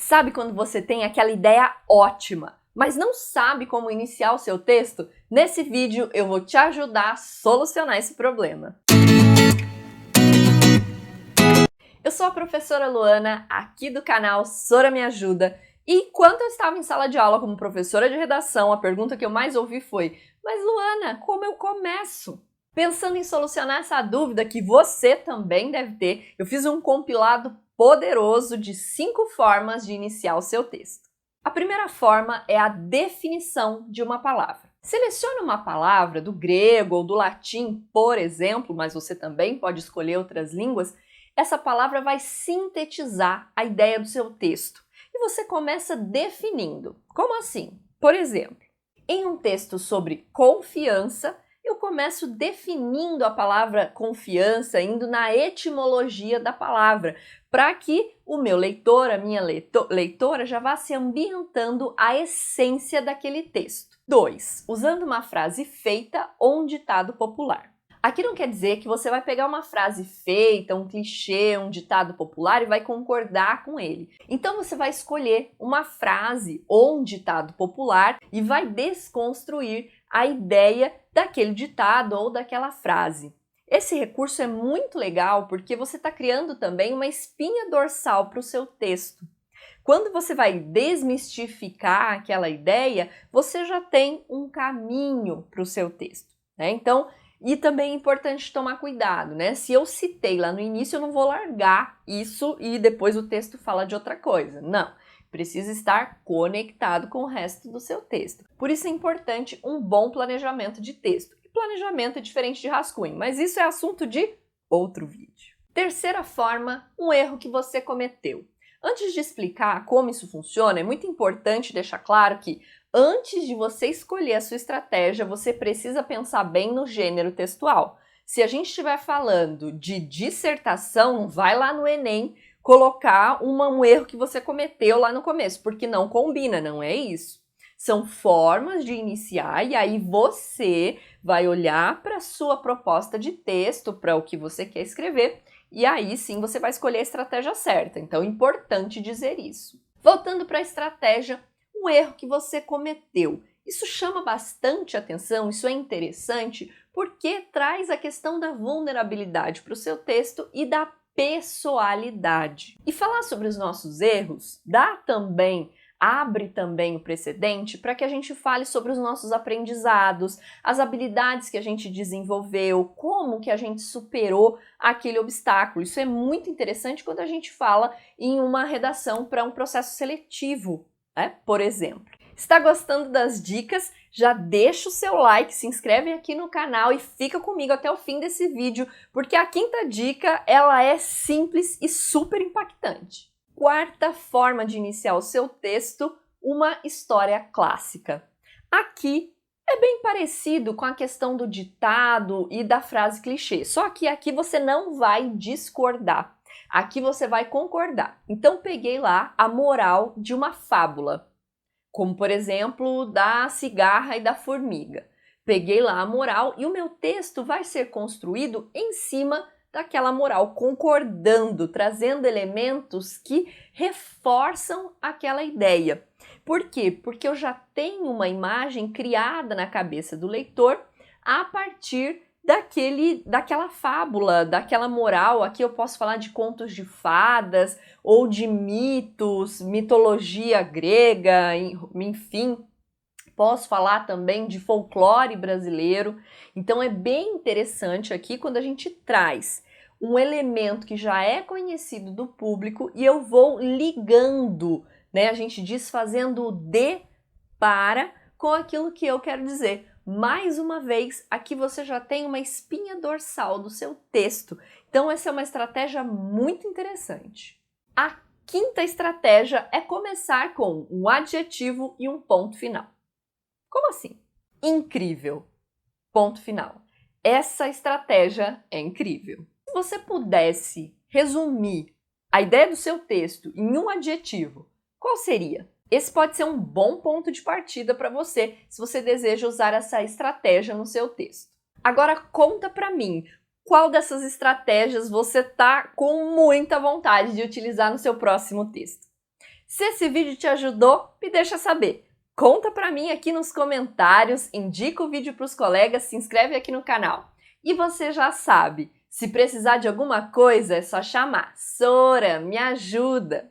Sabe quando você tem aquela ideia ótima, mas não sabe como iniciar o seu texto? Nesse vídeo eu vou te ajudar a solucionar esse problema. Eu sou a professora Luana, aqui do canal Sora Me Ajuda, e enquanto eu estava em sala de aula como professora de redação, a pergunta que eu mais ouvi foi: mas Luana, como eu começo? Pensando em solucionar essa dúvida que você também deve ter, eu fiz um compilado poderoso de 5 formas de iniciar o seu texto. A primeira forma é a definição de uma palavra. Selecione uma palavra do grego ou do latim, por exemplo, mas você também pode escolher outras línguas. Essa palavra vai sintetizar a ideia do seu texto. E você começa definindo. Como assim? Por exemplo, em um texto sobre confiança, eu começo definindo a palavra confiança, indo na etimologia da palavra, para que o meu leitor, a minha leitora, já vá se ambientando a essência daquele texto. 2. Usando uma frase feita ou um ditado popular. Aqui não quer dizer que você vai pegar uma frase feita, um clichê, um ditado popular e vai concordar com ele. Então você vai escolher uma frase ou um ditado popular e vai desconstruir a ideia daquele ditado ou daquela frase. Esse recurso é muito legal porque você está criando também uma espinha dorsal para o seu texto. Quando você vai desmistificar aquela ideia, você já tem um caminho para o seu texto, né? Então, e também é importante tomar cuidado, né? Se eu citei lá no início, eu não vou largar isso e depois o texto fala de outra coisa. Não, precisa estar conectado com o resto do seu texto. Por isso é importante um bom planejamento de texto. E planejamento é diferente de rascunho, mas isso é assunto de outro vídeo. Terceira forma, um erro que você cometeu. Antes de explicar como isso funciona, é muito importante deixar claro que antes de você escolher a sua estratégia, você precisa pensar bem no gênero textual. Se a gente estiver falando de dissertação, vai lá no Enem colocar um erro que você cometeu lá no começo, porque não combina, não é isso. São formas de iniciar e aí você vai olhar para a sua proposta de texto, para o que você quer escrever, e aí sim você vai escolher a estratégia certa. Então é importante dizer isso. Voltando para a estratégia, um erro que você cometeu. Isso chama bastante atenção, isso é interessante, porque traz a questão da vulnerabilidade para o seu texto e da pessoalidade. E falar sobre os nossos erros abre também o precedente para que a gente fale sobre os nossos aprendizados, as habilidades que a gente desenvolveu, como que a gente superou aquele obstáculo. Isso é muito interessante quando a gente fala em uma redação para um processo seletivo, né? Por exemplo. Está gostando das dicas? Já deixa o seu like, se inscreve aqui no canal e fica comigo até o fim desse vídeo, porque a quinta dica, ela é simples e super impactante. Quarta forma de iniciar o seu texto, uma história clássica. Aqui é bem parecido com a questão do ditado e da frase clichê, só que aqui você não vai discordar, aqui você vai concordar. Então peguei lá a moral de uma fábula, como por exemplo da cigarra e da formiga. Peguei lá a moral e o meu texto vai ser construído em cima daquela moral, concordando, trazendo elementos que reforçam aquela ideia. Por quê? Porque eu já tenho uma imagem criada na cabeça do leitor a partir daquela fábula, daquela moral. Aqui eu posso falar de contos de fadas ou de mitos, mitologia grega, enfim. Posso falar também de folclore brasileiro. Então é bem interessante aqui quando a gente traz um elemento que já é conhecido do público e eu vou ligando, né? A gente diz fazendo o de para com aquilo que eu quero dizer. Mais uma vez, aqui você já tem uma espinha dorsal do seu texto. Então essa é uma estratégia muito interessante. A quinta estratégia é começar com um adjetivo e um ponto final. Como assim? Incrível. Ponto final. Essa estratégia é incrível. Se você pudesse resumir a ideia do seu texto em um adjetivo, qual seria? Esse pode ser um bom ponto de partida para você, se você deseja usar essa estratégia no seu texto. Agora conta para mim, qual dessas estratégias você está com muita vontade de utilizar no seu próximo texto? Se esse vídeo te ajudou, me deixa saber. Conta pra mim aqui nos comentários, indica o vídeo pros colegas, se inscreve aqui no canal. E você já sabe, se precisar de alguma coisa é só chamar. Sora, me ajuda!